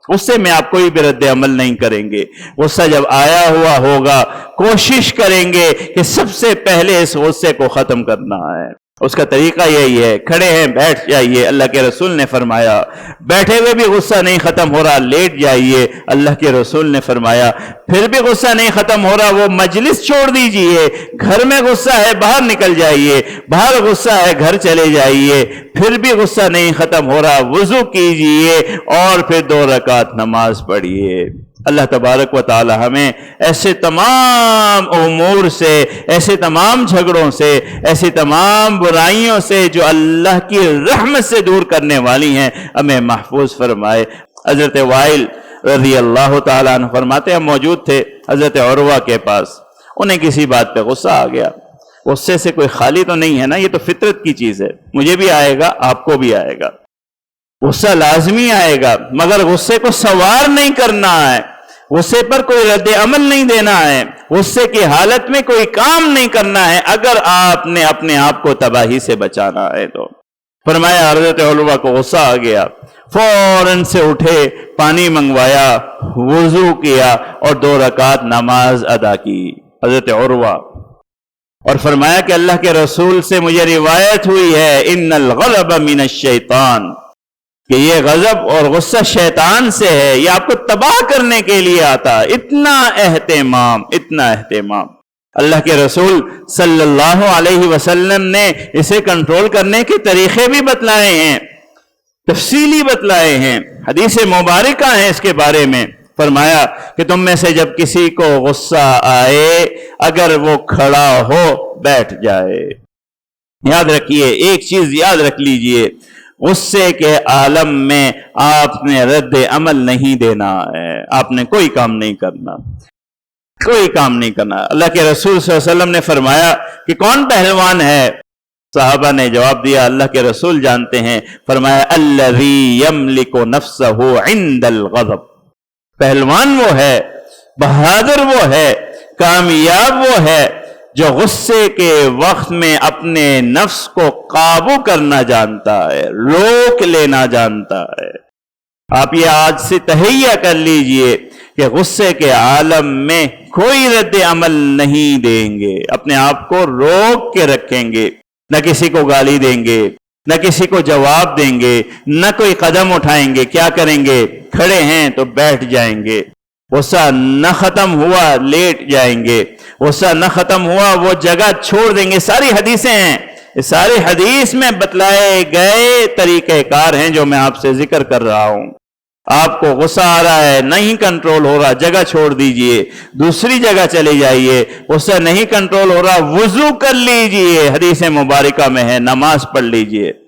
غصے میں آپ کوئی بھی رد عمل نہیں کریں گے. غصہ جب آیا ہوا ہوگا کوشش کریں گے کہ سب سے پہلے اس غصے کو ختم کرنا ہے. اس کا طریقہ یہی ہے، کھڑے ہیں بیٹھ جائیے، اللہ کے رسول نے فرمایا. بیٹھے ہوئے بھی غصہ نہیں ختم ہو رہا، لیٹ جائیے، اللہ کے رسول نے فرمایا. پھر بھی غصہ نہیں ختم ہو رہا، وہ مجلس چھوڑ دیجئے. گھر میں غصہ ہے باہر نکل جائیے، باہر غصہ ہے گھر چلے جائیے. پھر بھی غصہ نہیں ختم ہو رہا، وضو کیجئے اور پھر 2 رکعت نماز پڑھیے. اللہ تبارک و تعالی ہمیں ایسے تمام امور سے، ایسے تمام جھگڑوں سے، ایسی تمام برائیوں سے جو اللہ کی رحمت سے دور کرنے والی ہیں، ہمیں محفوظ فرمائے. حضرت وائل رضی اللہ تعالیٰ عنہ فرماتے ہیں، ہم موجود تھے حضرت عروہ کے پاس. انہیں کسی بات پہ غصہ آ گیا. غصے سے کوئی خالی تو نہیں ہے نا، یہ تو فطرت کی چیز ہے. مجھے بھی آئے گا، آپ کو بھی آئے گا، غصہ لازمی آئے گا، مگر غصے کو سوار نہیں کرنا ہے، غصے پر کوئی رد عمل نہیں دینا ہے، غصے کی حالت میں کوئی کام نہیں کرنا ہے اگر آپ نے اپنے آپ کو تباہی سے بچانا ہے تو. فرمایا حضرت عروہ کو غصہ آ گیا، فوراً سے اٹھے، پانی منگوایا، وضو کیا اور 2 رکعت نماز ادا کی حضرت عروہ. اور فرمایا کہ اللہ کے رسول سے مجھے روایت ہوئی ہے، ان الغضب من الشیطان، کہ یہ غضب اور غصہ شیطان سے ہے، یہ آپ کو تباہ کرنے کے لیے آتا. اتنا اہتمام، اتنا اہتمام. اللہ کے رسول صلی اللہ علیہ وسلم نے اسے کنٹرول کرنے کے طریقے بھی بتلائے ہیں، تفصیلی بتلائے ہیں، حدیث مبارکہ ہیں اس کے بارے میں. فرمایا کہ تم میں سے جب کسی کو غصہ آئے، اگر وہ کھڑا ہو بیٹھ جائے. یاد رکھیے، ایک چیز یاد رکھ لیجئے، غصے کے عالم میں آپ نے رد عمل نہیں دینا ہے، آپ نے کوئی کام نہیں کرنا، کوئی کام نہیں کرنا. اللہ کے رسول صلی اللہ علیہ وسلم نے فرمایا کہ کون پہلوان ہے؟ صحابہ نے جواب دیا اللہ کے رسول جانتے ہیں. فرمایا الذی یملک نفسہ عند الغضب، پہلوان وہ ہے، بہادر وہ ہے، کامیاب وہ ہے جو غصے کے وقت میں اپنے نفس کو قابو کرنا جانتا ہے، روک لینا جانتا ہے. آپ یہ آج سے تہیہ کر لیجئے کہ غصے کے عالم میں کوئی رد عمل نہیں دیں گے، اپنے آپ کو روک کے رکھیں گے، نہ کسی کو گالی دیں گے، نہ کسی کو جواب دیں گے، نہ کوئی قدم اٹھائیں گے. کیا کریں گے؟ کھڑے ہیں تو بیٹھ جائیں گے. غصہ نہ ختم ہوا لیٹ جائیں گے، غصہ نہ ختم ہوا وہ جگہ چھوڑ دیں گے. ساری حدیثیں ہیں، اس ساری حدیث میں بتلائے گئے طریقہ کار ہیں جو میں آپ سے ذکر کر رہا ہوں. آپ کو غصہ آ رہا ہے، نہیں کنٹرول ہو رہا، جگہ چھوڑ دیجئے، دوسری جگہ چلے جائیے. غصہ نہیں کنٹرول ہو رہا، وضو کر لیجئے، حدیث مبارکہ میں ہے، نماز پڑھ لیجئے.